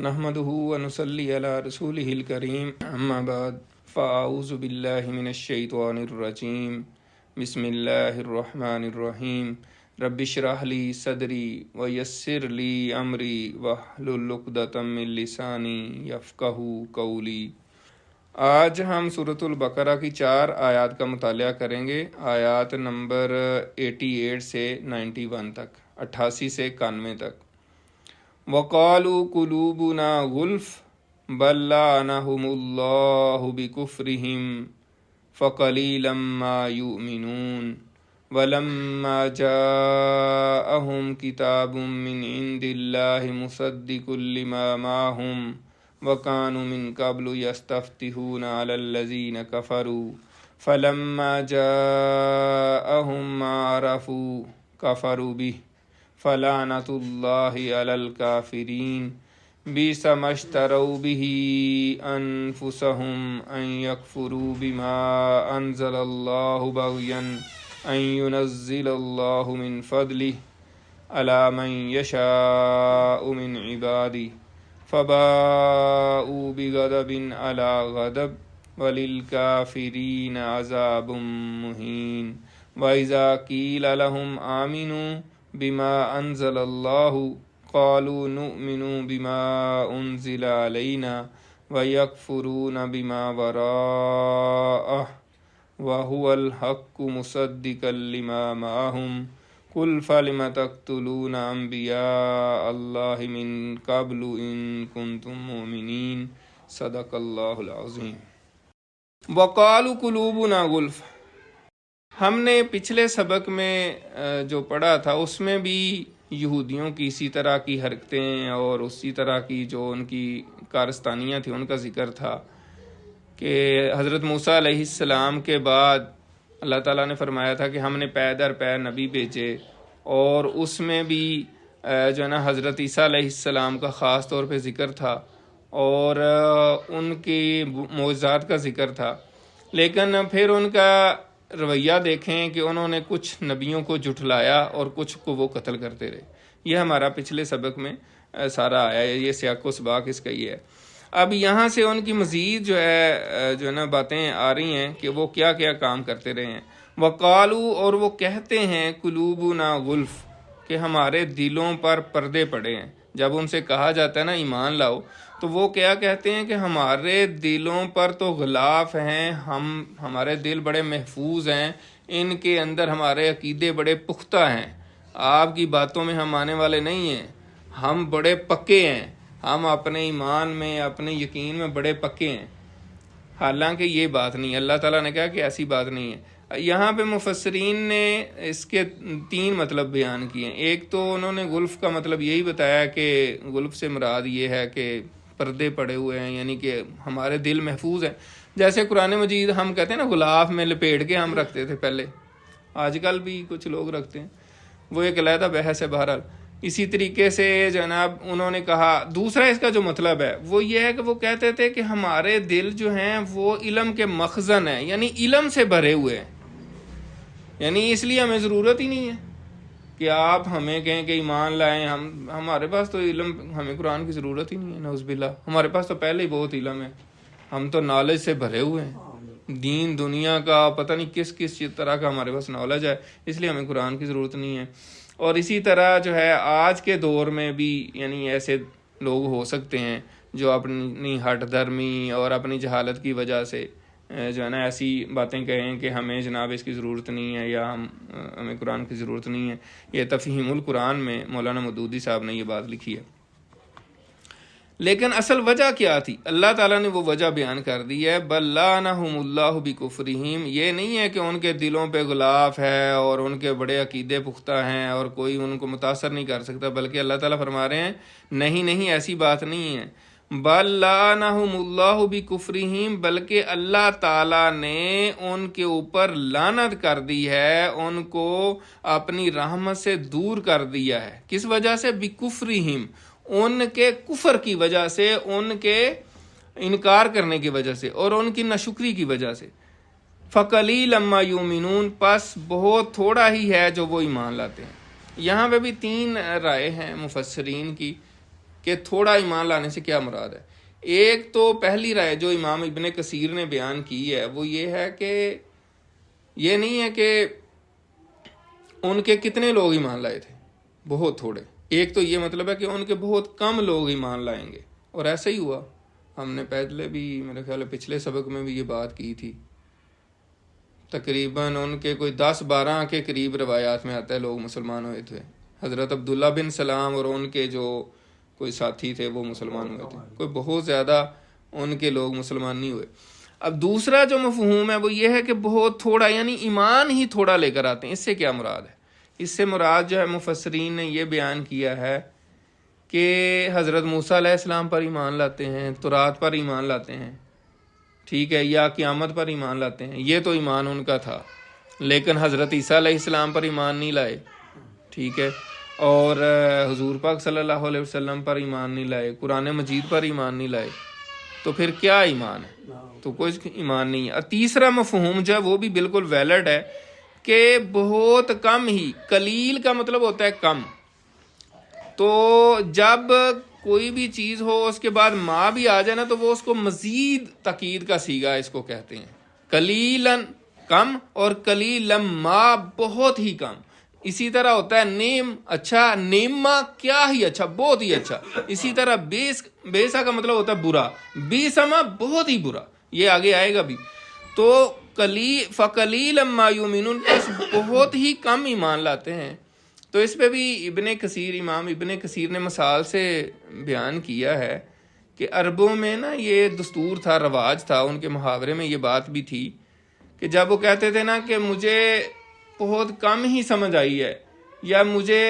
نحمده ونصلي على رسوله الكريم اما بعد فاعوذ بالله من الشيطان الرجيم بسم الله الرحمن الرحيم رب اشرح لي صدري ويسر لي امري واحلل عقدة من لساني يفقهوا قولي۔ آج ہم سورۃ البقرہ کی 4 آیات کا مطالعہ کریں گے، آیات نمبر 88 سے 91 تک، 88 سے 91 تک۔ وَقَالُوا قُلُوبُنَا غُلْفٌ بَل لَّعَنَهُمُ اللَّهُ بِكُفْرِهِمْ فَقَلِيلًا مَّا يُؤْمِنُونَ وَلَمَّا جَاءَهُمْ كِتَابٌ مِّنْ عِندِ اللَّهِ مُصَدِّقٌ لِّمَا مَعَهُمْ وَكَانُوا مِن قَبْلُ يَسْتَفْتِحُونَ عَلَى الَّذِينَ كَفَرُوا فَلَمَّا جَاءَهُم مَّا عَرَفُوا كَفَرُوا بِهِ فَلَعْنَةُ اللَّهِ عَلَى الْكَافِرِينَ بِئْسَ مَا اشْتَرَوْا بِهِ أَنفُسَهُمْ أَن يَكْفُرُوا بِمَا أَنزَلَ اللَّهُ بَغْيًا أَن يُنَزِّلَ اللَّهُ مِن فَضْلِهِ عَلَى مَن يَشَاءُ مِنْ عِبَادِهِ فَبَاءُوا بِغَضَبٍ عَلَى غَضَبٍ وَلِلْكَافِرِينَ عَذَابٌ مُّهِينٌ۔ وَإِذَا قِيلَ لَهُمْ آمِنُوا بِمَا أَنزَلَ اللَّهُ قَالُوا نُؤْمِنُ بِمَا أُنزِلَ عَلَيْنَا وَيَكْفُرُونَ بِمَا وَرَاءَهُ وَهُوَ الْحَقُّ مُصَدِّقًا لِّمَا مَعَهُمْ قُلْ فَلِمَ تَقْتُلُونَ أَنبِيَاءَ اللَّهِ مِن قَبْلُ إِن كُنتُم مُّؤْمِنِينَ۔ صدق اللہ العظیم۔ وَقَالُوا قُلُوبُنَا غُلْفٌ، ہم نے پچھلے سبق میں جو پڑھا تھا اس میں بھی یہودیوں کی اسی طرح کی حرکتیں اور اسی طرح کی جو ان کی کارستانیاں تھیں ان کا ذکر تھا کہ حضرت موسیٰ علیہ السلام کے بعد اللہ تعالیٰ نے فرمایا تھا کہ ہم نے پے در پے نبی بھیجے، اور اس میں بھی جو ہے نا حضرت عیسیٰ علیہ السلام کا خاص طور پہ ذکر تھا اور ان کی معجزات کا ذکر تھا، لیکن پھر ان کا رویہ دیکھیں کہ انہوں نے کچھ نبیوں کو جھٹلایا اور کچھ کو وہ قتل کرتے رہے۔ یہ ہمارا پچھلے سبق میں سارا آیا ہے، یہ سیاق و سباق اس کا یہ ہے۔ اب یہاں سے ان کی مزید جو ہے نا باتیں آ رہی ہیں کہ وہ کیا کیا کام کرتے رہے ہیں۔ وقالو، اور وہ کہتے ہیں قلوبنا غلف، کہ ہمارے دلوں پر پردے پڑے ہیں۔ جب ان سے کہا جاتا ہے نا ایمان لاؤ، تو وہ کیا کہتے ہیں کہ ہمارے دلوں پر تو غلاف ہیں، ہمارے دل بڑے محفوظ ہیں، ان کے اندر ہمارے عقیدے بڑے پختہ ہیں، آپ کی باتوں میں ہم آنے والے نہیں ہیں، ہم بڑے پکے ہیں، ہم اپنے ایمان میں اپنے یقین میں بڑے پکے ہیں۔ حالانکہ یہ بات نہیں، اللہ تعالیٰ نے کہا کہ ایسی بات نہیں ہے۔ یہاں پہ مفسرین نے اس کے 3 مطلب بیان کیے ہیں۔ ایک تو انہوں نے غلف کا مطلب یہی بتایا کہ غلف سے مراد یہ ہے کہ پردے پڑے ہوئے ہیں، یعنی کہ ہمارے دل محفوظ ہیں۔ جیسے قرآن مجید ہم کہتے ہیں نا غلاف میں لپیٹ کے ہم رکھتے تھے پہلے، آج کل بھی کچھ لوگ رکھتے ہیں، وہ ایک علیحدہ بحث ہے بہرحال۔ اسی طریقے سے جناب انہوں نے کہا، دوسرا اس کا جو مطلب ہے وہ یہ ہے کہ وہ کہتے تھے کہ ہمارے دل جو ہیں وہ علم کے مخزن ہیں، یعنی علم سے بھرے ہوئے ہیں، یعنی اس لیے ہمیں ضرورت ہی نہیں ہے کہ آپ ہمیں کہیں کہ ایمان لائیں، ہمارے پاس تو علم، ہمیں قرآن کی ضرورت ہی نہیں ہے، نعوذ باللہ، ہمارے پاس تو پہلے ہی بہت علم ہے، ہم تو نالج سے بھرے ہوئے ہیں، دین دنیا کا پتہ نہیں کس کس طرح کا ہمارے پاس نالج ہے، اس لیے ہمیں قرآن کی ضرورت نہیں ہے۔ اور اسی طرح جو ہے آج کے دور میں بھی یعنی ایسے لوگ ہو سکتے ہیں جو اپنی ہٹ دھرمی اور اپنی جہالت کی وجہ سے جو ہے نا ایسی باتیں کہیں کہ ہمیں جناب اس کی ضرورت نہیں ہے یا ہمیں قرآن کی ضرورت نہیں ہے۔ یہ تفہیم القرآن میں مولانا مودودی صاحب نے یہ بات لکھی ہے۔ لیکن اصل وجہ کیا تھی؟ اللہ تعالیٰ نے وہ وجہ بیان کر دی ہے، بل لعنہم اللہ بکفرہم، یہ نہیں ہے کہ ان کے دلوں پہ غلاف ہے اور ان کے بڑے عقیدے پختہ ہیں اور کوئی ان کو متاثر نہیں کر سکتا، بلکہ اللہ تعالیٰ فرما رہے ہیں نہیں ایسی بات نہیں ہے، بل لعنہم اللہ بکفرہم، بلکہ اللہ تعالیٰ نے ان کے اوپر لعنت کر دی ہے، ان کو اپنی رحمت سے دور کر دیا ہے۔ کس وجہ سے؟ بکفرہم، ان کے کفر کی وجہ سے، ان کے انکار کرنے کی وجہ سے اور ان کی ناشکری کی وجہ سے۔ فَقَلِيلًا مَّا يُؤْمِنُونَ، پس بہت تھوڑا ہی ہے جو وہ ایمان لاتے ہیں۔ یہاں پہ بھی 3 رائے ہیں مفسرین کی۔ کہ تھوڑا ایمان لانے سے کیا مراد ہے۔ ایک تو پہلی رائے جو امام ابن کثیر نے بیان کی ہے وہ یہ ہے کہ یہ نہیں ہے کہ ان کے کتنے لوگ ایمان لائے تھے، بہت تھوڑے۔ ایک تو یہ مطلب ہے کہ ان کے بہت کم لوگ ایمان لائیں گے، اور ایسا ہی ہوا۔ ہم نے پہلے بھی میرے خیال ہے پچھلے سبق میں بھی یہ بات کی تھی، تقریباً ان کے کوئی 10-12 کے قریب روایات میں آتا ہے لوگ مسلمان ہوئے تھے۔ حضرت عبداللہ بن سلام اور ان کے جو کوئی ساتھی تھے وہ مسلمان ہوئے تھے، کوئی بہت زیادہ ان کے لوگ مسلمان نہیں ہوئے۔ اب دوسرا جو مفہوم ہے وہ یہ ہے کہ بہت تھوڑا، یعنی ایمان ہی تھوڑا لے کر آتے ہیں۔ اس سے کیا مراد ہے؟ اس سے مراد جو ہے مفسرین نے یہ بیان کیا ہے کہ حضرت موسیٰ علیہ السلام پر ایمان لاتے ہیں، تورات پر ایمان لاتے ہیں، ٹھیک ہے، یا قیامت پر ایمان لاتے ہیں، یہ تو ایمان ان کا تھا۔ لیکن حضرت عیسیٰ علیہ السلام پر ایمان نہیں لائے، ٹھیک ہے، اور حضور پاک صلی اللہ علیہ وسلم پر ایمان نہیں لائے، قرآن مجید پر ایمان نہیں لائے، تو پھر کیا ایمان ہے؟ تو کوئی ایمان نہیں ہے۔ اور تیسرا مفہوم جو ہے وہ بھی بالکل ویلڈ ہے کہ بہت کم ہی، قلیل کا مطلب ہوتا ہے کم، تو جب کوئی بھی چیز ہو اس کے بعد ما بھی آ جائے نا تو وہ اس کو مزید تاکید کا صیغہ اس کو کہتے ہیں۔ قلیلاً کم اور قلیلاً ما بہت ہی کم۔ اسی طرح ہوتا ہے نیم اچھا، نیما کیا ہی اچھا، بہت ہی اچھا۔ اسی طرح بیسا کا مطلب ہوتا ہے برا، بیسما بہت ہی برا، یہ آگے آئے گا بھی۔ تو فقلیلا ما یؤمنون، بہت ہی کم ایمان لاتے ہیں۔ تو اس پہ بھی امام ابن کثیر نے مثال سے بیان کیا ہے کہ عربوں میں نا یہ دستور تھا، رواج تھا، ان کے محاورے میں یہ بات بھی تھی کہ جب وہ کہتے تھے نا کہ مجھے بہت کم ہی سمجھ آئی ہے، یا مجھے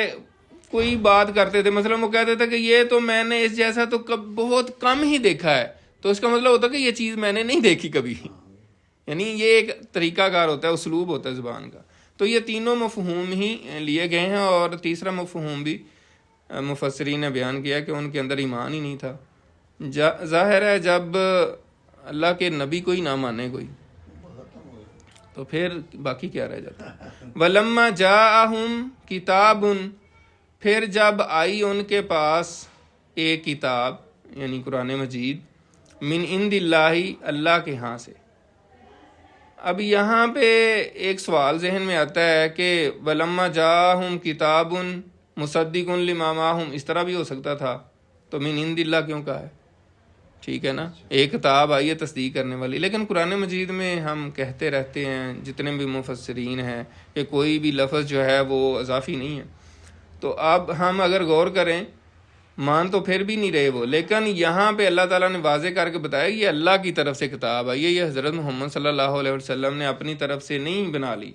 کوئی بات کرتے تھے، مثلا وہ کہتے تھے کہ یہ تو میں نے اس جیسا تو بہت کم ہی دیکھا ہے، تو اس کا مطلب ہوتا ہے کہ یہ چیز میں نے نہیں دیکھی کبھی، یعنی یہ ایک طریقہ کار ہوتا ہے، اسلوب ہوتا ہے زبان کا۔ تو یہ تینوں مفہوم ہی لیے گئے ہیں، اور تیسرا مفہوم بھی مفسرین نے بیان کیا کہ ان کے اندر ایمان ہی نہیں تھا۔ ظاہر ہے جب اللہ کے نبی کو ہی نہ مانے کوئی تو پھر باقی کیا رہ جاتا ہے۔ وَلَمَّا جَاءَهُمْ كِتَابٌ، پھر جب آئی ان کے پاس ایک کتاب یعنی قرآن مجید، من عند اللہ، اللہ کے ہاں سے۔ اب یہاں پہ ایک سوال ذہن میں آتا ہے کہ وَلَمَّا جَاءَهُمْ كِتَابٌ مُصَدِّقٌ لِمَا مَعَهُمْ، اس طرح بھی ہو سکتا تھا، تو من عند اللہ کیوں کہا ہے؟ ٹھیک ہے نا، ایک کتاب آئی ہے تصدیق کرنے والی۔ لیکن قرآن مجید میں ہم کہتے رہتے ہیں جتنے بھی مفسرین ہیں کہ کوئی بھی لفظ جو ہے وہ اضافی نہیں ہے، تو اب ہم اگر غور کریں مان تو پھر بھی نہیں رہے وہ، لیکن یہاں پہ اللہ تعالیٰ نے واضح کر کے بتایا کہ یہ اللہ کی طرف سے کتاب آئی ہے، یہ حضرت محمد صلی اللہ علیہ وسلم نے اپنی طرف سے نہیں بنا لی۔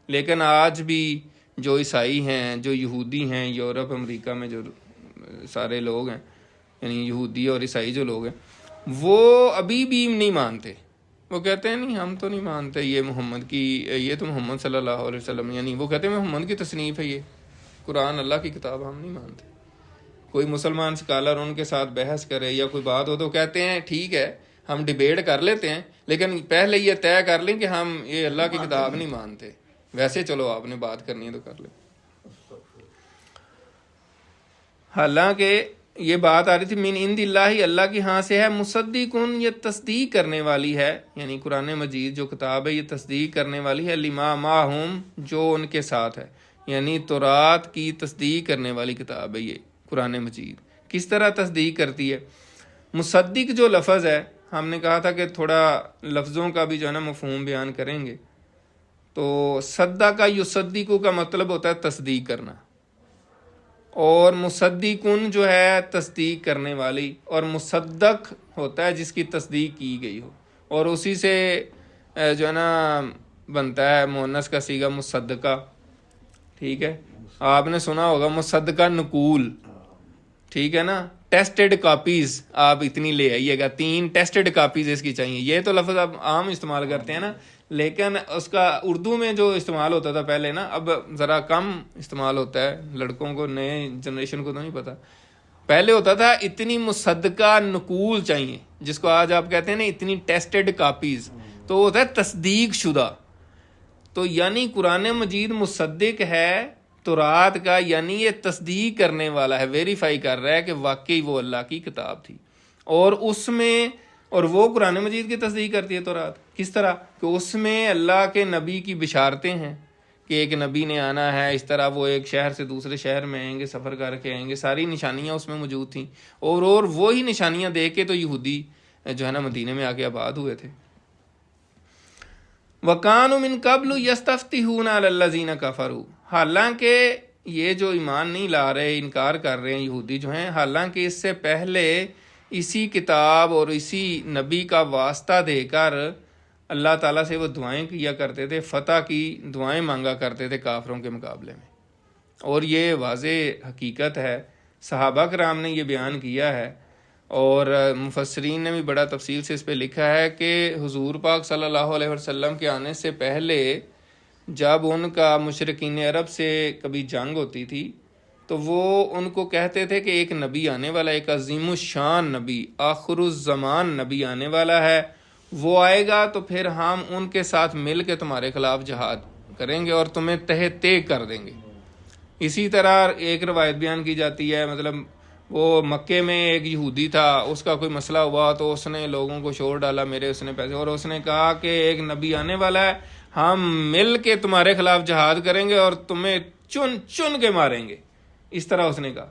لیکن آج بھی جو عیسائی ہیں، جو یہودی ہیں، یورپ امریکہ میں جو سارے لوگ ہیں، یعنی یہودی اور عیسائی جو لوگ ہیں، وہ ابھی بھی نہیں مانتے۔ وہ کہتے ہیں نہیں ہم تو نہیں مانتے، یہ تو محمد صلی اللہ علیہ وسلم، یعنی وہ کہتے ہیں محمد کی تصنیف ہے، یہ قرآن اللہ کی کتاب، ہم نہیں مانتے۔ کوئی مسلمان اسکالر ان کے ساتھ بحث کرے یا کوئی بات ہو تو کہتے ہیں ٹھیک ہے ہم ڈیبیٹ کر لیتے ہیں، لیکن پہلے یہ طے کر لیں کہ ہم یہ اللہ کی کتاب نہیں مانتے، ویسے چلو آپ نے بات کرنی ہے تو کر لیں۔ حالانکہ یہ بات آ رہی تھی من عند اللہ، اللہ کی ہاں سے ہے، مصدقن، یہ تصدیق کرنے والی ہے، یعنی قرآن مجید جو کتاب ہے یہ تصدیق کرنے والی ہے، لما معہم، جو ان کے ساتھ ہے، یعنی تورات کی تصدیق کرنے والی کتاب ہے یہ قرآن مجید۔ کس طرح تصدیق کرتی ہے؟ مصدق جو لفظ ہے، ہم نے کہا تھا کہ تھوڑا لفظوں کا بھی جو ہے نا مفہوم بیان کریں گے، تو صدق یصدق کا مطلب ہوتا ہے تصدیق کرنا، اور مصدقن جو ہے تصدیق کرنے والی، اور مصدق ہوتا ہے جس کی تصدیق کی گئی ہو، اور اسی سے جو ہے نا بنتا ہے مؤنث کا صیغہ مصدقہ، ٹھیک ہے۔ آپ نے سنا ہوگا مصدقہ نقول، ٹھیک ہے نا، ٹیسٹڈ کاپیز آپ اتنی لے آئیے گا، 3 ٹیسٹڈ کاپیز اس کی چاہیے۔ یہ تو لفظ اب عام استعمال کرتے ہیں نا، لیکن اس کا اردو میں جو استعمال ہوتا تھا پہلے نا، اب ذرا کم استعمال ہوتا ہے، لڑکوں کو، نئے جنریشن کو تو نہیں پتا۔ پہلے ہوتا تھا اتنی مصدقہ نقول چاہیے، جس کو آج آپ کہتے ہیں نا اتنی ٹیسٹڈ کاپیز، تو وہ ہوتا ہے تصدیق شدہ۔ تو یعنی قرآن مجید مصدق ہے تورات کا، یعنی یہ تصدیق کرنے والا ہے، ویریفائی کر رہا ہے کہ واقعی وہ اللہ کی کتاب تھی، اور اس میں، اور وہ قرآن مجید کی تصدیق کرتی ہے تورات۔ کس طرح کہ اس میں اللہ کے نبی کی بشارتیں ہیں کہ ایک نبی نے آنا ہے، اس طرح وہ ایک شہر سے دوسرے شہر میں آئیں گے، سفر کر کے آئیں گے، ساری نشانیاں اس میں موجود تھیں، اور وہی نشانیاں دیکھ کے تو یہودی جو ہے نا مدینے میں آ کے آباد ہوئے تھے۔ وَكَانُوا مِن قَبْلُ يَسْتَفْتِحُونَ عَلَى الَّذِينَ كَفَرُوا، حالانکہ یہ جو ایمان نہیں لا رہے، انکار کر رہے ہیں یہودی جو ہیں، حالانکہ اس سے پہلے اسی کتاب اور اسی نبی کا واسطہ دے کر اللہ تعالیٰ سے وہ دعائیں کیا کرتے تھے، فتح کی دعائیں مانگا کرتے تھے کافروں کے مقابلے میں، اور یہ واضح حقیقت ہے، صحابہ کرام نے یہ بیان کیا ہے، اور مفسرین نے بھی بڑا تفصیل سے اس پہ لکھا ہے کہ حضور پاک صلی اللہ علیہ وسلم کے آنے سے پہلے جب ان کا مشرکین عرب سے کبھی جنگ ہوتی تھی تو وہ ان کو کہتے تھے کہ ایک نبی آنے والا، ایک عظیم الشان نبی، آخر الزمان نبی آنے والا ہے، وہ آئے گا تو پھر ہم ان کے ساتھ مل کے تمہارے خلاف جہاد کریں گے اور تمہیں تہہ تیگ کر دیں گے۔ اسی طرح ایک روایت بیان کی جاتی ہے، مطلب وہ مکے میں ایک یہودی تھا، اس کا کوئی مسئلہ ہوا تو اس نے لوگوں کو شور ڈالا، میرے اس نے پیسے، اور اس نے کہا کہ ایک نبی آنے والا ہے، ہم مل کے تمہارے خلاف جہاد کریں گے اور تمہیں چن چن کے ماریں گے، اس طرح اس نے کہا۔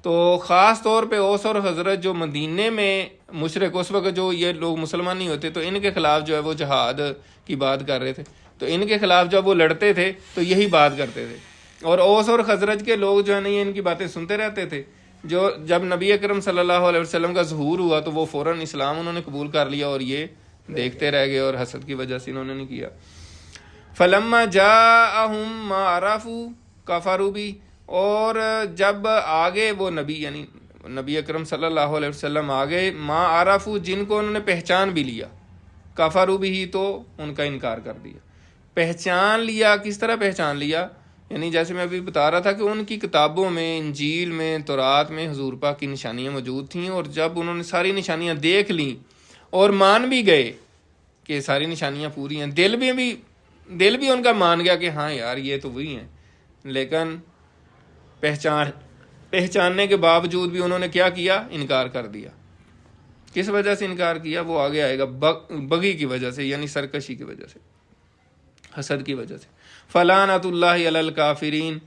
تو خاص طور پہ اوس اور حضرت جو مدینے میں مشرک اس وقت جو یہ لوگ مسلمان نہیں ہوتے تو ان کے خلاف جو ہے وہ جہاد کی بات کر رہے تھے، تو ان کے خلاف جب وہ لڑتے تھے تو یہی بات کرتے تھے، اور اوس اور خزرج کے لوگ جو ہے نا یہ ان کی باتیں سنتے رہتے تھے۔ جو جب نبی اکرم صلی اللہ علیہ وسلم کا ظہور ہوا تو وہ فوراً اسلام انہوں نے قبول کر لیا، اور یہ دیکھتے رہ گئے اور حسد کی وجہ سے انہوں نے نہیں کیا۔ فلما جاءہم ما عرفوا کفروا بھی، اور جب آگے وہ نبی، یعنی نبی اکرم صلی اللہ علیہ وسلم آگے، ما عرفوا جن کو انہوں نے پہچان بھی لیا، کفروا بھی تو ان کا انکار کر دیا۔ پہچان لیا، کس طرح پہچان لیا؟ یعنی جیسے میں ابھی بتا رہا تھا کہ ان کی کتابوں میں، انجیل میں، تورات میں حضور پاک کی نشانیاں موجود تھیں، اور جب انہوں نے ساری نشانیاں دیکھ لیں اور مان بھی گئے کہ ساری نشانیاں پوری ہیں، دل بھی ان کا مان گیا کہ ہاں یار یہ تو وہی ہیں، لیکن پہچاننے کے باوجود بھی انہوں نے کیا کیا؟ انکار کر دیا۔ کس وجہ سے انکار کیا وہ آگے آئے گا، بغی کی وجہ سے، یعنی سرکشی کی وجہ سے، حسد کی وجہ سے۔ فلعنت اللہ علی الکافرین،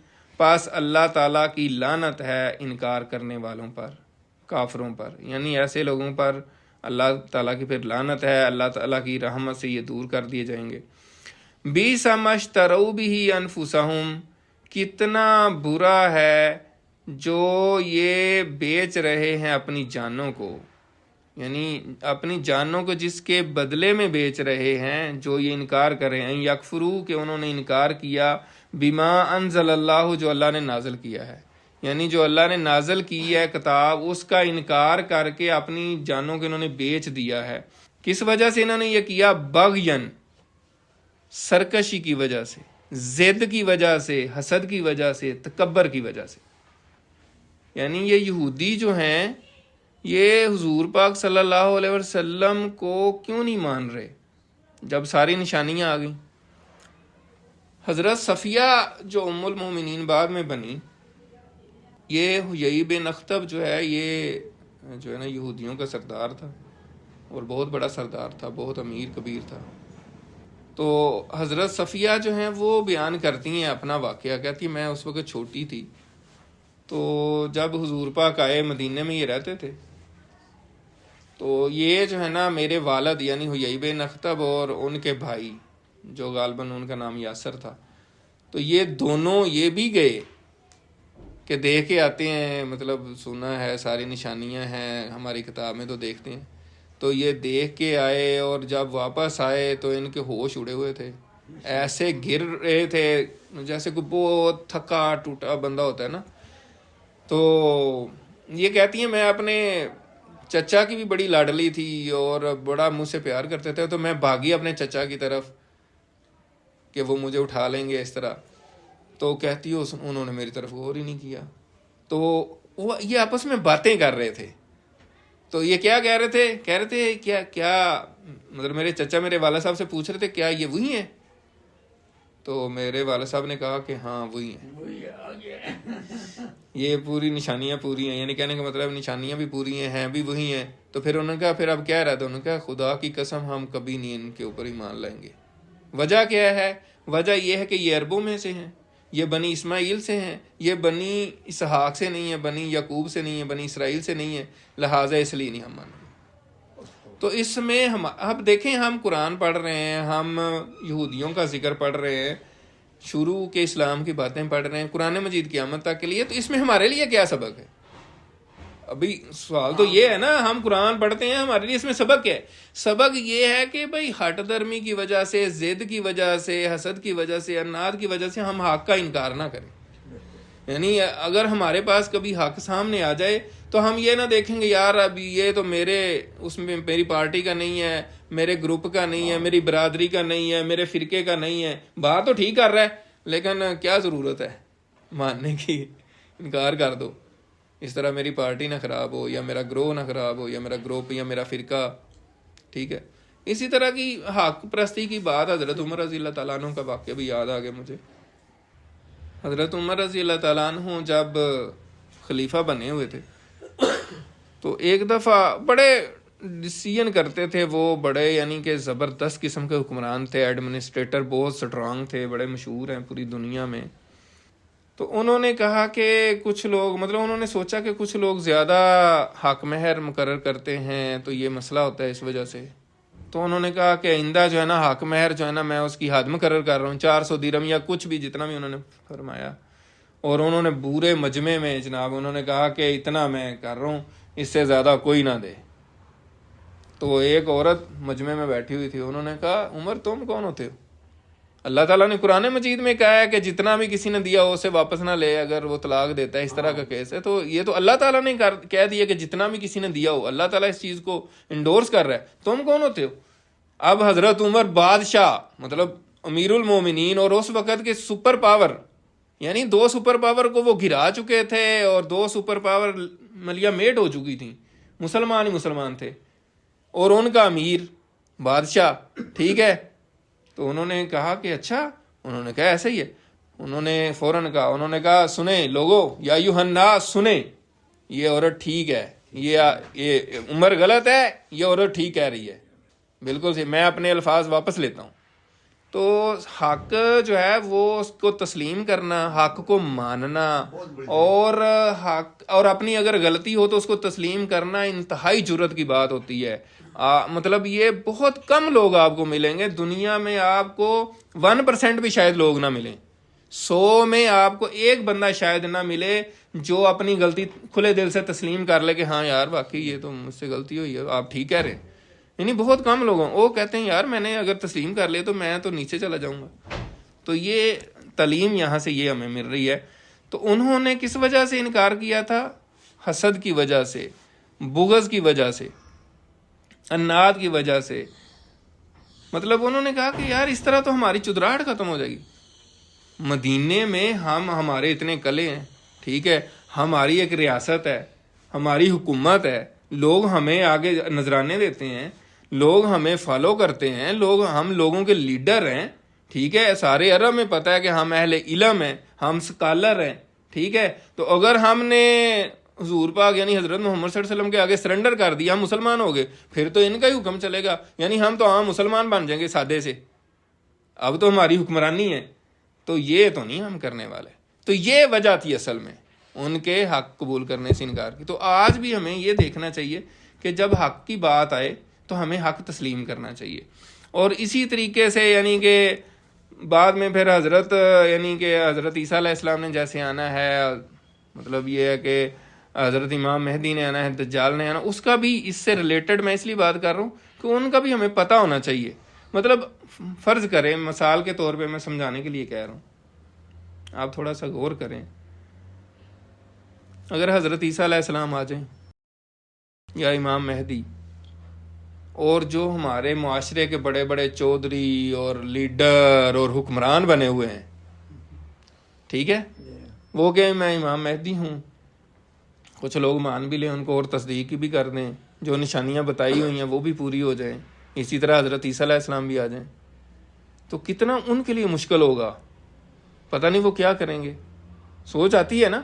پاس اللہ تعالیٰ کی لعنت ہے انکار کرنے والوں پر، کافروں پر، یعنی ایسے لوگوں پر اللہ تعالیٰ کی پھر لعنت ہے، اللہ تعالیٰ کی رحمت سے یہ دور کر دیے جائیں گے۔ بئس ما اشتروا بہ انفسہم، کتنا برا ہے جو یہ بیچ رہے ہیں اپنی جانوں کو، یعنی اپنی جانوں کو جس کے بدلے میں بیچ رہے ہیں، جو یہ انکار کر رہے ہیں، یکفرو کہ انہوں نے انکار کیا، بما انزل اللہ جو اللہ نے نازل کیا ہے، یعنی جو اللہ نے نازل کی ہے کتاب اس کا انکار کر کے اپنی جانوں کو انہوں نے بیچ دیا ہے۔ کس وجہ سے انہوں نے یہ کیا؟ بغین، سرکشی کی وجہ سے، ضد کی وجہ سے، حسد کی وجہ سے، تکبر کی وجہ سے۔ یعنی یہ یہودی جو ہیں یہ حضور پاک صلی اللہ علیہ وسلم کو کیوں نہیں مان رہے جب ساری نشانیاں آ گئیں؟ حضرت صفیہ جو ام المومنین بعد میں بنی، یہ حیی بن اخطب جو ہے، یہ جو ہے نا یہودیوں کا سردار تھا، اور بہت بڑا سردار تھا، بہت امیر کبیر تھا۔ تو حضرت صفیہ جو ہیں وہ بیان کرتی ہیں اپنا واقعہ، کہتی ہیں میں اس وقت چھوٹی تھی، تو جب حضور پاک آئے مدینے میں یہ رہتے تھے، تو یہ جو ہے نا میرے والد یعنی حیی بن اخطب اور ان کے بھائی جو غالباً ان کا نام یاسر تھا، تو یہ دونوں یہ بھی گئے کہ دیکھ کے آتے ہیں، مطلب سنا ہے ساری نشانیاں ہیں ہماری کتاب میں تو دیکھتے ہیں، تو یہ دیکھ کے آئے، اور جب واپس آئے تو ان کے ہوش اڑے ہوئے تھے، ایسے گر رہے تھے جیسے کوئی بہت تھکا ٹوٹا بندہ ہوتا ہے نا۔ تو یہ کہتی ہیں میں اپنے چچا کی بھی بڑی لاڈلی تھی اور بڑا مجھ سے پیار کرتے تھے، تو میں بھاگی اپنے چچا کی طرف کہ وہ مجھے اٹھا لیں گے اس طرح، تو کہتی ہو انہوں نے میری طرف غور ہی نہیں کیا۔ تو وہ یہ آپس میں باتیں کر رہے تھے، تو یہ کیا کہہ رہے تھے کیا مطلب میرے چچا میرے والد صاحب سے پوچھ رہے تھے کیا یہ وہی ہیں؟ تو میرے والد صاحب نے کہا کہ ہاں وہی ہیں، یہ پوری نشانیاں پوری ہیں، یعنی کہنے کا مطلب نشانیاں بھی پوری ہیں بھی وہی ہیں. تو پھر انہوں نے کہا پھر اب کیا رہا؟ تو انہوں نے کہا خدا کی قسم ہم کبھی نہیں ان کے اوپر ایمان لائیں گے. وجہ کیا ہے؟ وجہ یہ ہے کہ یہ عربوں میں سے ہیں، یہ بنی اسماعیل سے ہیں، یہ بنی اسحاق سے نہیں ہے، بنی یعقوب سے نہیں ہے، بنی اسرائیل سے نہیں ہے، لہٰذا اس لیے نہیں ہم مانیں گے. تو اس میں ہم اب دیکھیں، ہم قرآن پڑھ رہے ہیں، ہم یہودیوں کا ذکر پڑھ رہے ہیں، شروع کے اسلام کی باتیں پڑھ رہے ہیں، قرآن مجید قیامت تک کے لیے. تو اس میں ہمارے لیے کیا سبق ہے؟ ابھی سوال تو یہ ہے نا، ہم قرآن پڑھتے ہیں، ہمارے لیے اس میں سبق کیا ہے؟ سبق یہ ہے کہ بھائی ہٹ درمی کی وجہ سے، ضد کی وجہ سے، حسد کی وجہ سے، اناد کی وجہ سے ہم حق کا انکار نہ کریں. یعنی اگر ہمارے پاس کبھی حق سامنے آ جائے تو ہم یہ نہ دیکھیں گے یار اب یہ تو میرے اس میں میری پارٹی کا نہیں ہے، میرے گروپ کا نہیں ہے، میری برادری کا نہیں ہے، میرے فرقے کا نہیں ہے. بات تو ٹھیک کر رہا ہے لیکن کیا ضرورت ہے ماننے کی؟ انکار کر دو. اس طرح میری پارٹی نہ خراب ہو، یا میرا گروہ نہ خراب ہو، یا میرا گروپ یا میرا فرقہ. ٹھیک ہے. اسی طرح کی حق پرستی کی بات حضرت عمر رضی اللہ تعالیٰ عنہ کا واقعہ بھی یاد آ گیا مجھے. حضرت عمر رضی اللہ تعالیٰ عنہ جب خلیفہ بنے ہوئے تھے تو ایک دفعہ بڑے ڈیسیژن کرتے تھے وہ، بڑے یعنی کہ زبردست قسم کے حکمران تھے، ایڈمنسٹریٹر بہت سٹرانگ تھے، بڑے مشہور ہیں پوری دنیا میں. تو انہوں نے کہا کہ کچھ لوگ، مطلب انہوں نے سوچا کہ کچھ لوگ زیادہ حق مہر مقرر کرتے ہیں تو یہ مسئلہ ہوتا ہے اس وجہ سے. تو انہوں نے کہا کہ آئندہ جو ہے نا حق مہر جو ہے نا میں اس کی حد مقرر کر رہا ہوں، 400 درہم یا کچھ بھی جتنا بھی انہوں نے فرمایا. اور انہوں نے بورے مجمع میں جناب انہوں نے کہا کہ اتنا میں کر رہا ہوں، اس سے زیادہ کوئی نہ دے. تو ایک عورت مجمع میں بیٹھی ہوئی تھی، انہوں نے کہا عمر تم کون ہوتے ہو؟ اللہ تعالیٰ نے قرآن مجید میں کہا ہے کہ جتنا بھی کسی نے دیا ہو اسے واپس نہ لے اگر وہ طلاق دیتا ہے، اس طرح کا کیس ہے. تو یہ تو اللہ تعالیٰ نے کہہ دیا کہ جتنا بھی کسی نے دیا ہو، اللہ تعالیٰ اس چیز کو انڈورس کر رہا ہے. تم کون ہوتے ہو؟ اب حضرت عمر بادشاہ، مطلب امیر المومنین، اور اس وقت کے سپر پاور، یعنی 2 سپر پاور کو وہ گرا چکے تھے اور 2 سپر پاور ملیا میٹ ہو چکی تھیں، مسلمان ہی مسلمان تھے، اور ان کا امیر بادشاہ. ٹھیک ہے. تو انہوں نے کہا کہ اچھا، انہوں نے کہا ایسا ہی ہے. انہوں نے فوراً کہا، انہوں نے کہا سنیں لوگو، یا ایھا الناس سنیں، یہ عورت ٹھیک ہے، یہ عمر غلط ہے، یہ عورت ٹھیک کہہ رہی ہے، بالکل صحیح، میں اپنے الفاظ واپس لیتا ہوں. تو حق جو ہے وہ اس کو تسلیم کرنا، حق کو ماننا، اور حق اور اپنی اگر غلطی ہو تو اس کو تسلیم کرنا انتہائی جرأت کی بات ہوتی ہے. مطلب یہ بہت کم لوگ آپ کو ملیں گے دنیا میں، آپ کو 1% بھی شاید لوگ نہ ملیں، 100 میں آپ کو 1 بندہ شاید نہ ملے جو اپنی غلطی کھلے دل سے تسلیم کر لے کہ ہاں یار واقعی یہ تو مجھ سے غلطی ہوئی ہے، آپ ٹھیک کہہ رہے ہیں. یعنی بہت کم لوگوں وہ کہتے ہیں یار میں نے اگر تسلیم کر لیا تو میں تو نیچے چلا جاؤں گا. تو یہ تعلیم یہاں سے یہ ہمیں مل رہی ہے. تو انہوں نے کس وجہ سے انکار کیا تھا؟ حسد کی وجہ سے، بغض کی وجہ سے، اناد کی وجہ سے. مطلب انہوں نے کہا کہ یار اس طرح تو ہماری چدراہٹ ختم ہو جائے گی. مدینے میں ہمارے اتنے قلعے ہیں، ٹھیک ہے، ہماری ایک ریاست ہے، ہماری حکومت ہے، لوگ ہمیں آگے نذرانے دیتے ہیں، لوگ ہمیں فالو کرتے ہیں، ہم لوگوں کے لیڈر ہیں. ٹھیک ہے. سارے عرب میں پتہ ہے کہ ہم اہل علم ہیں، ہم سکالر ہیں. ٹھیک ہے. تو اگر ہم نے حضور پاک یعنی حضرت محمد صلی اللہ علیہ وسلم کے آگے سرنڈر کر دیا، ہم مسلمان ہو گئے، پھر تو ان کا ہی حکم چلے گا، یعنی ہم تو عام مسلمان بن جائیں گے سادے سے، اب تو ہماری حکمرانی ہے. تو یہ تو نہیں ہم کرنے والے. تو یہ وجہ تھی اصل میں ان کے حق قبول کرنے سے انکار کی. تو آج بھی ہمیں یہ دیکھنا چاہیے کہ جب حق کی بات آئے تو ہمیں حق تسلیم کرنا چاہیے. اور اسی طریقے سے یعنی کہ بعد میں پھر حضرت عیسیٰ علیہ السلام نے جیسے آنا ہے، مطلب یہ ہے کہ حضرت امام مہدی نے آنا ہے، دجال نے آنا، اس کا بھی اس سے ریلیٹڈ میں اس لیے بات کر رہا ہوں کہ ان کا بھی ہمیں پتہ ہونا چاہیے. مطلب فرض کریں، مثال کے طور پہ میں سمجھانے کے لیے کہہ رہا ہوں، آپ تھوڑا سا غور کریں. اگر حضرت عیسیٰ علیہ السلام آ جائیں یا امام مہدی، اور جو ہمارے معاشرے کے بڑے بڑے چودھری اور لیڈر اور حکمران بنے ہوئے ہیں، ٹھیک ہے، وہ کہ میں امام مہدی ہوں، کچھ لوگ مان بھی لیں ان کو اور تصدیق بھی کر دیں، جو نشانیاں بتائی ہوئی ہیں وہ بھی پوری ہو جائیں، اسی طرح حضرت عیسیٰ علیہ السلام بھی آ جائیں، تو کتنا ان کے لیے مشکل ہوگا، پتہ نہیں وہ کیا کریں گے. سوچ آتی ہے نا،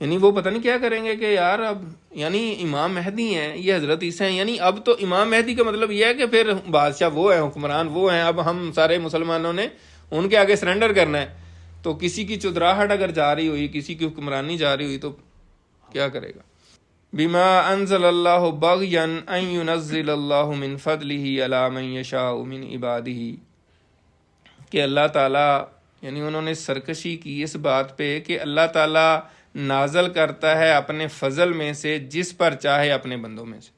یعنی وہ پتہ نہیں کیا کریں گے کہ یار اب یعنی امام مہدی ہیں، یہ حضرت عیسیٰ ہیں، یعنی اب تو امام مہدی کا مطلب یہ ہے کہ پھر بادشاہ وہ ہیں، حکمران وہ ہیں، اب ہم سارے مسلمانوں نے ان کے آگے سرنڈر کرنا ہے. تو کسی کی چودراہٹ اگر جا رہی ہوئی، کسی کی حکمرانی جا رہی ہوئی تو کیا کرے گا. بما انزل اللہ بغیا ان ينزل اللہ من فضلہ علی من یشاء من عبادہ، کہ اللہ تعالیٰ یعنی انہوں نے سرکشی کی اس بات پہ کہ اللہ تعالیٰ نازل کرتا ہے اپنے فضل میں سے جس پر چاہے اپنے بندوں میں سے.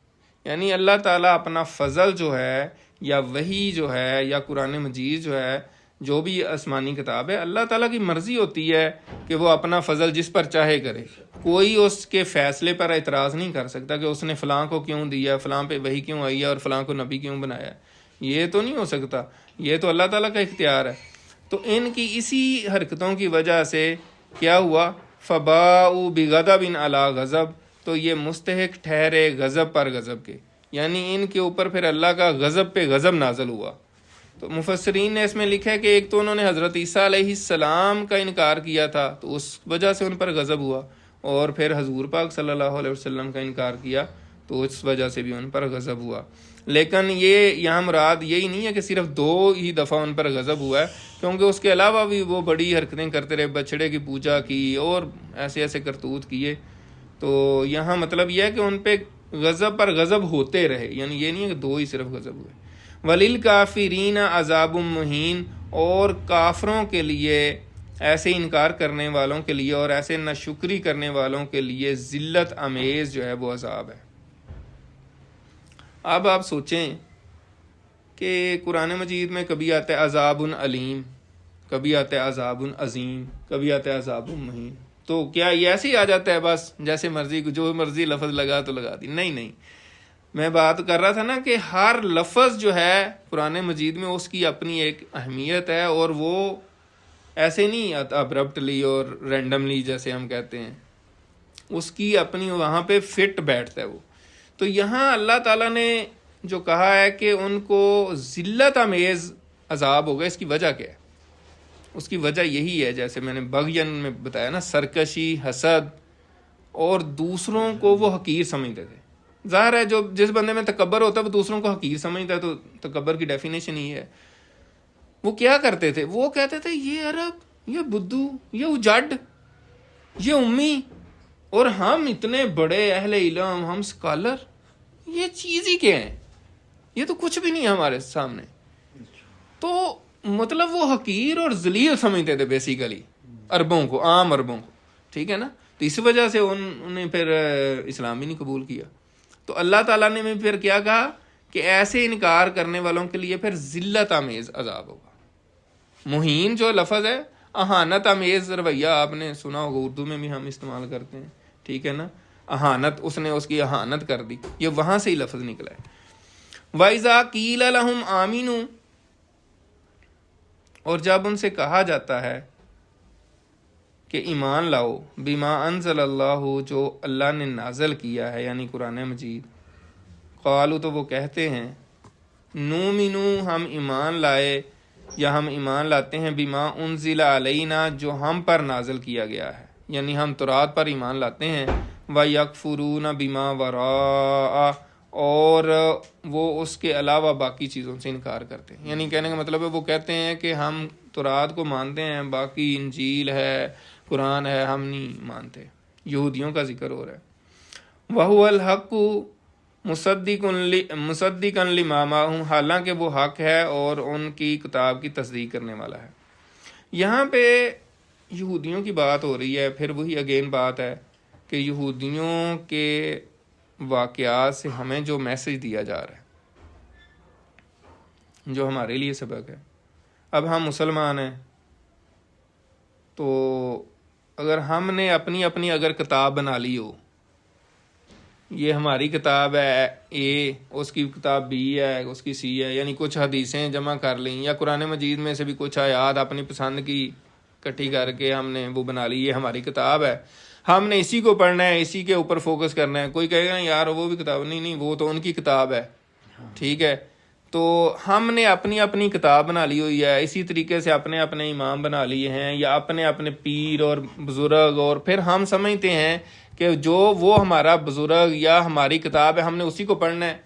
یعنی اللہ تعالیٰ اپنا فضل جو ہے یا وحی جو ہے یا قرآن مجید جو ہے، جو بھی آسمانی کتاب ہے، اللہ تعالیٰ کی مرضی ہوتی ہے کہ وہ اپنا فضل جس پر چاہے کرے. کوئی اس کے فیصلے پر اعتراض نہیں کر سکتا کہ اس نے فلاں کو کیوں دیا، فلاں پہ وحی کیوں آئی ہے اور فلاں کو نبی کیوں بنایا ہے. یہ تو نہیں ہو سکتا، یہ تو اللہ تعالیٰ کا اختیار ہے. تو ان کی اسی حرکتوں کی وجہ سے کیا ہوا، فباؤ بغضب علی غضب، تو یہ مستحق ٹھہرے غضب پر غضب کے، یعنی ان کے اوپر پھر اللہ کا غضب پہ غضب نازل ہوا. تو مفسرین نے اس میں لکھا ہے کہ ایک تو انہوں نے حضرت عیسیٰ علیہ السلام کا انکار کیا تھا تو اس وجہ سے ان پر غضب ہوا، اور پھر حضور پاک صلی اللہ علیہ وسلم کا انکار کیا تو اس وجہ سے بھی ان پر غضب ہوا. لیکن یہ یہاں مراد یہی نہیں ہے کہ صرف 2 ہی دفعہ ان پر غضب ہوا ہے، کیونکہ اس کے علاوہ بھی وہ بڑی حرکتیں کرتے رہے، بچڑے کی پوجا کی اور ایسے ایسے کرتوت کیے. تو یہاں مطلب یہ ہے کہ ان پہ غضب پر غضب ہوتے رہے، یعنی یہ نہیں ہے کہ 2 ہی صرف غضب ہوئے. وَلِلْكَافِرِينَ عَذَابٌ مُّهِينٌ، اور کافروں کے لیے، ایسے انکار کرنے والوں کے لیے اور ایسے ناشکری کرنے والوں کے لیے ذلت امیز جو ہے وہ عذاب ہے. اب آپ سوچیں کہ قرآن مجید میں کبھی آتا ہے عذاب علیم، کبھی آتا ہے عذاب عظیم، کبھی آتا ہے عذاب مہین. تو کیا یہ ایسے ہی آ جاتا ہے بس جیسے مرضی، جو مرضی لفظ لگا تو لگا دی؟ نہیں، میں بات کر رہا تھا نا کہ ہر لفظ جو ہے قرآن مجید میں اس کی اپنی ایک اہمیت ہے، اور وہ ایسے نہیں ابرپٹلی اور رینڈملی جیسے ہم کہتے ہیں، اس کی اپنی وہاں پہ فٹ بیٹھتا ہے وہ. تو یہاں اللہ تعالیٰ نے جو کہا ہے کہ ان کو ذلت امیز عذاب ہوگا، اس کی وجہ کیا ہے؟ اس کی وجہ یہی ہے جیسے میں نے بغین میں بتایا نا، سرکشی، حسد، اور دوسروں کو وہ حقیر سمجھتے تھے. ظاہر ہے جس بندے میں تکبر ہوتا ہے وہ دوسروں کو حقیر سمجھتا ہے، تو تکبر کی ڈیفینیشن ہی ہے. وہ کیا کرتے تھے؟ وہ کہتے تھے یہ عرب، یہ بدو، یہ اجڈ، یہ امی، اور ہم اتنے بڑے اہل علم، ہم اسکالر، یہ چیز ہی کیا ہے؟ یہ تو کچھ بھی نہیں ہے ہمارے سامنے. تو مطلب وہ حقیر اور ذلیل سمجھتے تھے بیسیکلی عربوں کو، عام عربوں کو، ٹھیک ہے نا. تو اس وجہ سے انہوں نے پھر اسلام ہی نہیں قبول کیا. تو اللہ تعالیٰ نے پھر کیا کہا کہ ایسے انکار کرنے والوں کے لیے پھر ذلت آمیز عذاب ہوگا. مہین جو لفظ ہے، اہانت آمیز رویہ آپ نے سنا ہوگا، اردو میں بھی ہم استعمال کرتے ہیں، ٹھیک ہے نا. اہانت، اس نے اس کی اہانت کر دی، یہ وہاں سے ہی لفظ نکلا ہے. وَإِذَا قِيلَ لَهُمْ آمِنُوا، اور جب ان سے کہا جاتا ہے کہ ایمان لاؤ، بما انزل اللہ، جو اللہ نے نازل کیا ہے یعنی قرآن مجید، قالوا، تو وہ کہتے ہیں، نؤمنو، ہم ایمان لائے یا ہم ایمان لاتے ہیں، بما انزل علینا، جو ہم پر نازل کیا گیا ہے، یعنی ہم تورات پر ایمان لاتے ہیں. وَيَكْفُرُونَ بِمَا وَرَاءَ، اور وہ اس کے علاوہ باقی چیزوں سے انکار کرتے ہیں. یعنی کہنے کا مطلب ہے وہ کہتے ہیں کہ ہم تورات کو مانتے ہیں، باقی انجیل ہے، قرآن ہے، ہم نہیں مانتے. یہودیوں کا ذکر ہو رہا ہے. وَهُوَ الْحَقُّ مُصَدِّقًا لِمَا مَعَهُمْ، حالانکہ وہ حق ہے اور ان کی کتاب کی تصدیق کرنے والا ہے. یہاں پہ یہودیوں کی بات ہو رہی ہے. پھر وہی اگین بات ہے کہ یہودیوں کے واقعات سے ہمیں جو میسج دیا جا رہا ہے، جو ہمارے لیے سبق ہے. اب ہم مسلمان ہیں، تو اگر ہم نے اپنی اگر کتاب بنا لی ہو، یہ ہماری کتاب ہے اے، اس کی کتاب بی ہے، اس کی سی ہے، یعنی کچھ حدیثیں جمع کر لیں یا قرآن مجید میں سے بھی کچھ آیات اپنی پسند کی اکٹھی کر کے ہم نے وہ بنا لی، یہ ہماری کتاب ہے، ہم نے اسی کو پڑھنا ہے، اسی کے اوپر فوکس کرنا ہے. کوئی کہے گا یار وہ بھی کتاب نہیں، وہ تو ان کی کتاب ہے، ٹھیک ہے. تو ہم نے اپنی اپنی کتاب بنا لی ہوئی ہے، اسی طریقے سے اپنے اپنے امام بنا لیے ہیں یا اپنے اپنے پیر اور بزرگ، اور پھر ہم سمجھتے ہیں کہ جو وہ ہمارا بزرگ یا ہماری کتاب ہے ہم نے اسی کو پڑھنا ہے،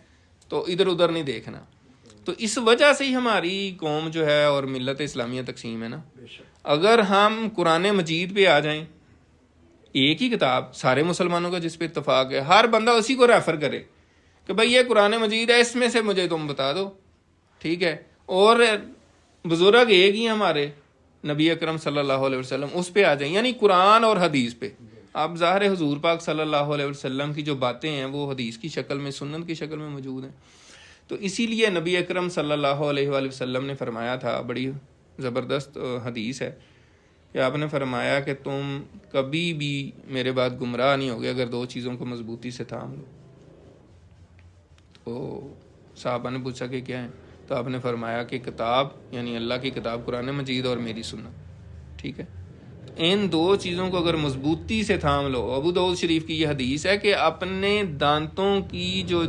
تو ادھر ادھر نہیں دیکھنا. تو اس وجہ سے ہی ہماری قوم جو ہے اور ملت اسلامیہ تقسیم ہے نا. اگر ہم قرآن مجید پہ آ جائیں، ایک ہی کتاب سارے مسلمانوں کا جس پہ اتفاق ہے، ہر بندہ اسی کو ریفر کرے کہ بھئی یہ قرآن مجید ہے، اس میں سے مجھے تم بتا دو، ٹھیک ہے، اور بزرگ ایک ہی ہمارے نبی اکرم صلی اللہ علیہ وسلم، اس پہ آ جائیں، یعنی قرآن اور حدیث پہ. اب ظاہر حضور پاک صلی اللہ علیہ وسلم کی جو باتیں ہیں وہ حدیث کی شکل میں، سنت کی شکل میں موجود ہیں. تو اسی لیے نبی اکرم صلی اللہ علیہ وآلہ وسلم نے فرمایا تھا، بڑی زبردست حدیث ہے کہ آپ نے فرمایا کہ تم کبھی بھی میرے بعد گمراہ نہیں ہوگے اگر دو چیزوں کو مضبوطی سے تھام لو. تو صحابہ نے پوچھا کہ کیا ہے؟ تو آپ نے فرمایا کہ کتاب، یعنی اللہ کی کتاب قرآن مجید اور میری سنت، ٹھیک ہے. ان دو چیزوں کو اگر مضبوطی سے تھام لو، ابو داؤد شریف کی یہ حدیث ہے کہ اپنے دانتوں کی جو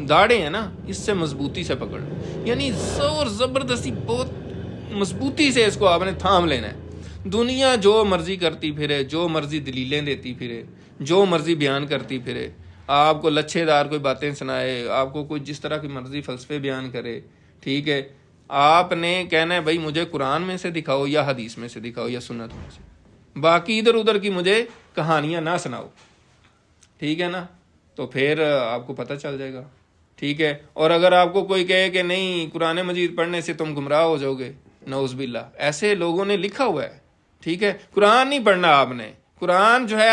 داڑیں ہیں نا اس سے مضبوطی سے پکڑ لو، یعنی زور زبردستی بہت مضبوطی سے اس کو آپ نے تھام لینا ہے. دنیا جو مرضی کرتی پھرے، جو مرضی دلیلیں دیتی پھرے، جو مرضی بیان کرتی پھرے، آپ کو لچھے دار کوئی باتیں سنائے، آپ کو کوئی جس طرح کی مرضی فلسفے بیان کرے، ٹھیک ہے، آپ نے کہنا ہے بھائی مجھے قرآن میں سے دکھاؤ یا حدیث میں سے دکھاؤ یا سنت میں سے، باقی ادھر ادھر کی مجھے کہانیاں نہ سناؤ، ٹھیک ہے نا. تو پھر آپ کو پتہ چل جائے گا، ٹھیک ہے. اور اگر آپ کو کوئی کہے کہ نہیں قرآن مجید پڑھنے سے تم گمراہ ہو جاؤ گے، نعوذ باللہ، ایسے لوگوں نے لکھا ہوا ہے، ٹھیک ہے. قرآن نہیں پڑھنا آپ نے، قرآن جو ہے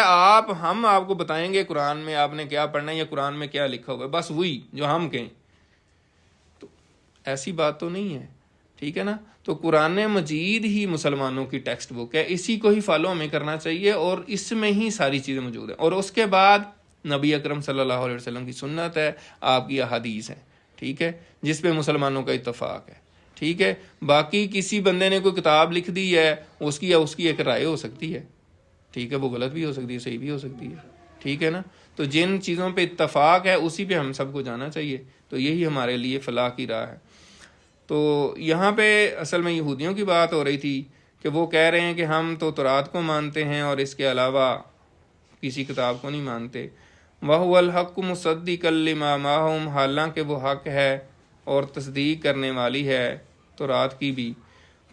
ہم آپ کو بتائیں گے قرآن میں آپ نے کیا پڑھنا ہے یا قرآن میں کیا لکھا ہوا ہے، بس وہی جو ہم کہیں. تو ایسی بات تو نہیں ہے، ٹھیک ہے نا. تو قرآن مجید ہی مسلمانوں کی ٹیکسٹ بک ہے، اسی کو ہی فالو ہمیں کرنا چاہیے، اور اس میں ہی ساری چیزیں موجود ہیں. اور اس کے بعد نبی اکرم صلی اللہ علیہ وسلم کی سنت ہے، آپ کی احادیث ہیں، ٹھیک ہے، جس پہ مسلمانوں کا اتفاق ہے، ٹھیک ہے. باقی کسی بندے نے کوئی کتاب لکھ دی ہے، اس کی ایک رائے ہو سکتی ہے، ٹھیک ہے، وہ غلط بھی ہو سکتی ہے، صحیح بھی ہو سکتی ہے، ٹھیک ہے نا. تو جن چیزوں پہ اتفاق ہے اسی پہ ہم سب کو جانا چاہیے، تو یہی ہمارے لیے فلاح کی راہ ہے. تو یہاں پہ اصل میں یہودیوں کی بات ہو رہی تھی کہ وہ کہہ رہے ہیں کہ ہم تو تورات کو مانتے ہیں اور اس کے علاوہ کسی کتاب کو نہیں مانتے. وَهُوَ الْحَقُّ مُصَدِّقًا لِّمَا مَعَهُمْ، حالانکہ وہ حق ہے اور تصدیق کرنے والی ہے تورات کی بھی.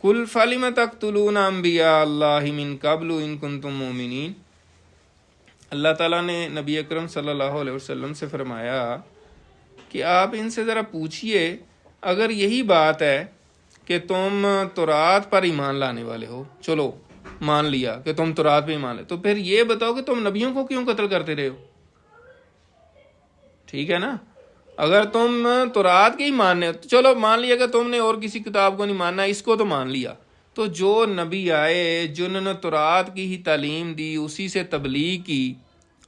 قُلْ فَلِمَ تَقْتُلُونَ أَنْبِيَاءَ اللَّهِ مِنْ قَبْلُ إِن كُنتُم مُؤْمِنِينَ. اللہ تعالیٰ نے نبی اکرم صلی اللہ علیہ وسلم سے فرمایا کہ آپ ان سے ذرا پوچھئے اگر یہی بات ہے کہ تم تورات پر ایمان لانے والے ہو، چلو مان لیا کہ تم تورات پہ ایمان لے، تو پھر یہ بتاؤ کہ تم نبیوں کو کیوں قتل کرتے رہے ہو، ٹھیک ہے نا. اگر تم تورات کے ہی ماننے، چلو مان لیا کہ تم نے اور کسی کتاب کو نہیں ماننا، اس کو تو مان لیا. تو جو نبی آئے جنہوں نے تورات کی ہی تعلیم دی، اسی سے تبلیغ کی،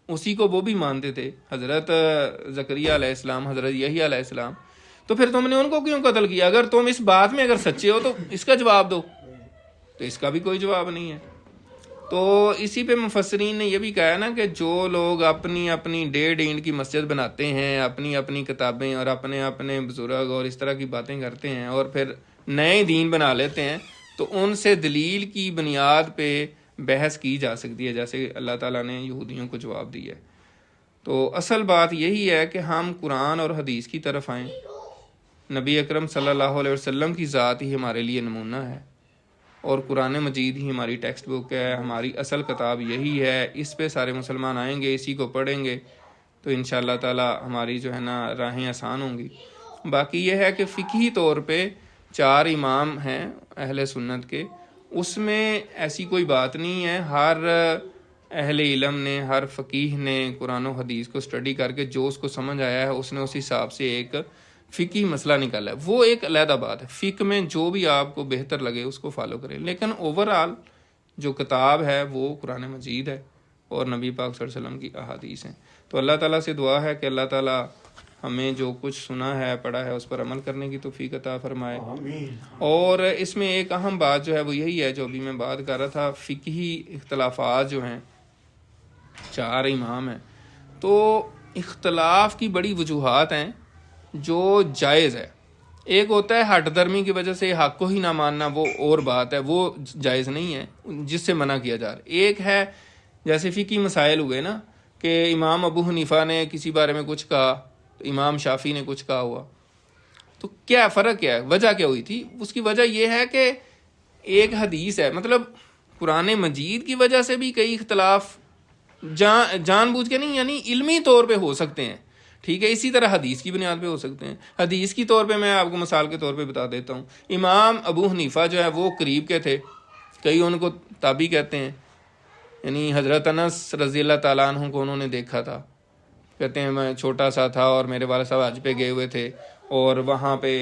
اسی کو وہ بھی مانتے تھے، حضرت زکریا علیہ السلام، حضرت یحییٰ علیہ السلام. تو پھر تم نے ان کو کیوں قتل کیا؟ اگر تم اس بات میں اگر سچے ہو تو اس کا جواب دو. تو اس کا بھی کوئی جواب نہیں ہے. تو اسی پہ مفسرین نے یہ بھی کہا نا کہ جو لوگ اپنی اپنی ڈیڑھ اینٹ کی مسجد بناتے ہیں، اپنی اپنی کتابیں اور اپنے اپنے بزرگ اور اس طرح کی باتیں کرتے ہیں اور پھر نئے دین بنا لیتے ہیں، تو ان سے دلیل کی بنیاد پہ بحث کی جا سکتی ہے، جیسے اللہ تعالیٰ نے یہودیوں کو جواب دیا ہے. تو اصل بات یہی ہے کہ ہم قرآن اور حدیث کی طرف آئیں. نبی اکرم صلی اللہ علیہ وسلم کی ذات ہی ہمارے لیے نمونہ ہے، اور قرآن مجید ہی ہماری ٹیکسٹ بک ہے، ہماری اصل کتاب یہی ہے. اس پہ سارے مسلمان آئیں گے، اسی کو پڑھیں گے، تو انشاءاللہ تعالی ہماری جو ہے نا راہیں آسان ہوں گی. باقی یہ ہے کہ فقہی طور پہ 4 امام ہیں اہل سنت کے، اس میں ایسی کوئی بات نہیں ہے. ہر اہل علم نے، ہر فقیہ نے قرآن و حدیث کو اسٹڈی کر کے جو اس کو سمجھ آیا ہے اس نے اس حساب سے ایک فقہی مسئلہ نکالا ہے. وہ ایک علیحدہ بات ہے، فقہ میں جو بھی آپ کو بہتر لگے اس کو فالو کریں، لیکن اوورآل جو کتاب ہے وہ قرآن مجید ہے اور نبی پاک صلی اللہ علیہ وسلم کی احادیث ہیں. تو اللہ تعالیٰ سے دعا ہے کہ اللہ تعالیٰ ہمیں جو کچھ سنا ہے، پڑھا ہے، اس پر عمل کرنے کی توفیق عطا فرمائے. اور اس میں ایک اہم بات جو ہے وہ یہی ہے جو ابھی میں بات کر رہا تھا، فقہی اختلافات جو ہیں، 4 امام ہیں، تو اختلاف کی بڑی وجوہات ہیں جو جائز ہے. ایک ہوتا ہے ہٹ درمی کی وجہ سے حق کو ہی نہ ماننا، وہ اور بات ہے، وہ جائز نہیں ہے، جس سے منع کیا جا رہا ہے۔ ایک ہے جیسے فقہی مسائل ہوئے نا، کہ امام ابو حنیفہ نے کسی بارے میں کچھ کہا تو امام شافعی نے کچھ کہا ہوا، تو کیا فرق کیا ہے، وجہ کیا ہوئی تھی؟ اس کی وجہ یہ ہے کہ ایک حدیث ہے، مطلب قرآن مجید کی وجہ سے بھی کئی اختلاف جان بوجھ کے نہیں، یعنی علمی طور پہ ہو سکتے ہیں، ٹھیک ہے، اسی طرح حدیث کی بنیاد پہ ہو سکتے ہیں۔ حدیث کی طور پہ میں آپ کو مثال کے طور پہ بتا دیتا ہوں، امام ابو حنیفہ جو ہے وہ قریب کے تھے، کئی ان کو تابعی کہتے ہیں، یعنی حضرت انس رضی اللہ تعالیٰ عنہ کو انہوں نے دیکھا تھا، کہتے ہیں میں چھوٹا سا تھا اور میرے والد صاحب حج پہ گئے ہوئے تھے اور وہاں پہ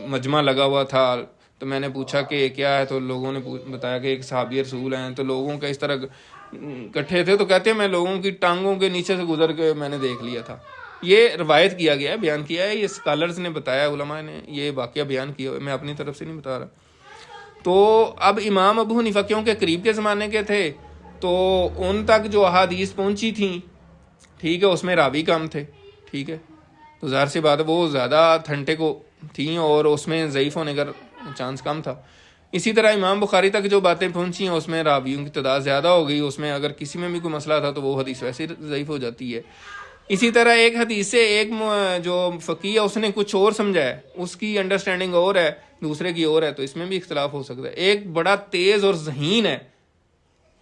مجمع لگا ہوا تھا، تو میں نے پوچھا کہ کیا ہے، تو لوگوں نے بتایا کہ ایک صحابی رسول ہیں، تو لوگوں کا اس طرح کٹھے تھے، تو کہتے ہیں میں لوگوں کی ٹانگوں کے نیچے سے گزر کے میں نے دیکھ لیا تھا۔ یہ روایت کیا گیا ہے، بیان کیا ہے، یہ اسکالرز نے بتایا، علماء نے یہ واقعہ بیان کیا ہے، میں اپنی طرف سے نہیں بتا رہا۔ تو اب امام ابو حنیفہ کیونکہ قریب کے زمانے کے تھے، تو ان تک جو احادیث پہنچی تھیں، ٹھیک ہے، اس میں راوی کم تھے، ٹھیک ہے، تو ظاہر سی بات ہے وہ زیادہ تھنٹے کو تھیں اور اس میں ضعیف ہونے کا چانس کم تھا۔ اسی طرح امام بخاری تک جو باتیں پہنچی ہیں اس میں راویوں کی تعداد زیادہ ہو گئی، اس میں اگر کسی میں بھی کوئی مسئلہ تھا تو وہ حدیث ویسے ضعیف ہو جاتی ہے۔ اسی طرح ایک حدیث سے ایک جو فقیہ ہے اس نے کچھ اور سمجھا ہے، اس کی انڈرسٹینڈنگ اور ہے، دوسرے کی اور ہے، تو اس میں بھی اختلاف ہو سکتا ہے۔ ایک بڑا تیز اور ذہین ہے،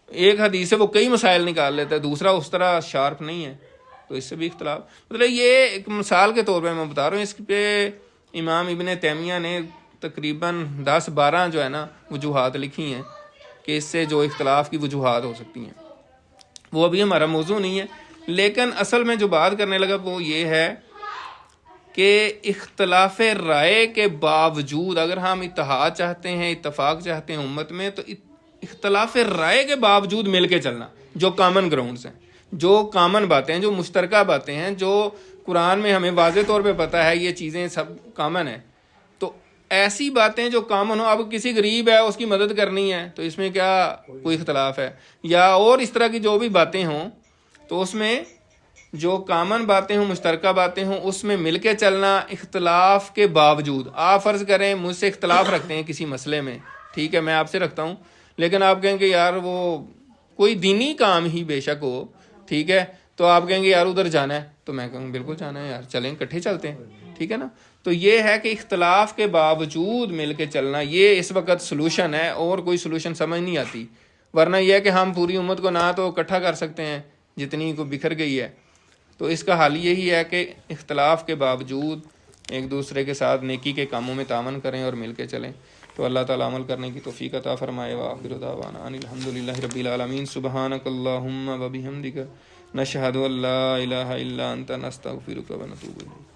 ایک حدیث سے وہ کئی مسائل نکال لیتا ہے، دوسرا اس طرح شارپ نہیں ہے، تو اس سے بھی اختلاف، مطلب یہ ایک مثال کے طور پہ میں بتا رہا ہوں۔ اس پہ امام ابن تیمیہ نے تقریباً 10-12 جو ہے نا وجوہات لکھی ہیں کہ اس سے جو اختلاف کی وجوہات ہو سکتی ہیں، وہ ابھی ہمارا موضوع نہیں ہے، لیکن اصل میں جو بات کرنے لگا وہ یہ ہے کہ اختلاف رائے کے باوجود اگر ہم اتحاد چاہتے ہیں، اتفاق چاہتے ہیں امت میں، تو اختلاف رائے کے باوجود مل کے چلنا، جو کامن گراؤنڈز ہیں، جو کامن باتیں ہیں، جو مشترکہ باتیں ہیں، جو قرآن میں ہمیں واضح طور پہ پتہ ہے یہ چیزیں سب کامن ہیں، تو ایسی باتیں جو کامن ہو، اب کسی غریب ہے اس کی مدد کرنی ہے تو اس میں کیا کوئی اختلاف ہے، یا اور اس طرح کی جو بھی باتیں ہوں، تو اس میں جو کامن باتیں ہوں، مشترکہ باتیں ہوں، اس میں مل کے چلنا اختلاف کے باوجود۔ آپ فرض کریں مجھ سے اختلاف رکھتے ہیں کسی مسئلے میں، ٹھیک ہے، میں آپ سے رکھتا ہوں، لیکن آپ کہیں گے یار وہ کوئی دینی کام ہی بے شک ہو، ٹھیک ہے، تو آپ کہیں گے یار ادھر جانا ہے، تو میں کہوں بالکل جانا ہے یار، چلیں کٹھے چلتے ہیں، ٹھیک ہے نا۔ تو یہ ہے کہ اختلاف کے باوجود مل کے چلنا، یہ اس وقت سلوشن ہے، اور کوئی سلوشن سمجھ نہیں آتی، ورنہ یہ ہے کہ ہم پوری امت کو نہ تو اکٹھا کر سکتے ہیں جتنی کو بکھر گئی ہے، تو اس کا حل یہی ہے کہ اختلاف کے باوجود ایک دوسرے کے ساتھ نیکی کے کاموں میں تعاون کریں اور مل کے چلیں۔ تو اللہ تعالیٰ عمل کرنے کی توفیق عطا فرمائے۔ وآخر دعوانا ان الحمدللہ رب العالمین۔ سبحانک اللہم و بحمدک، نشہد ان لا الہ الا انت، نستغفرک و نتوب الیک۔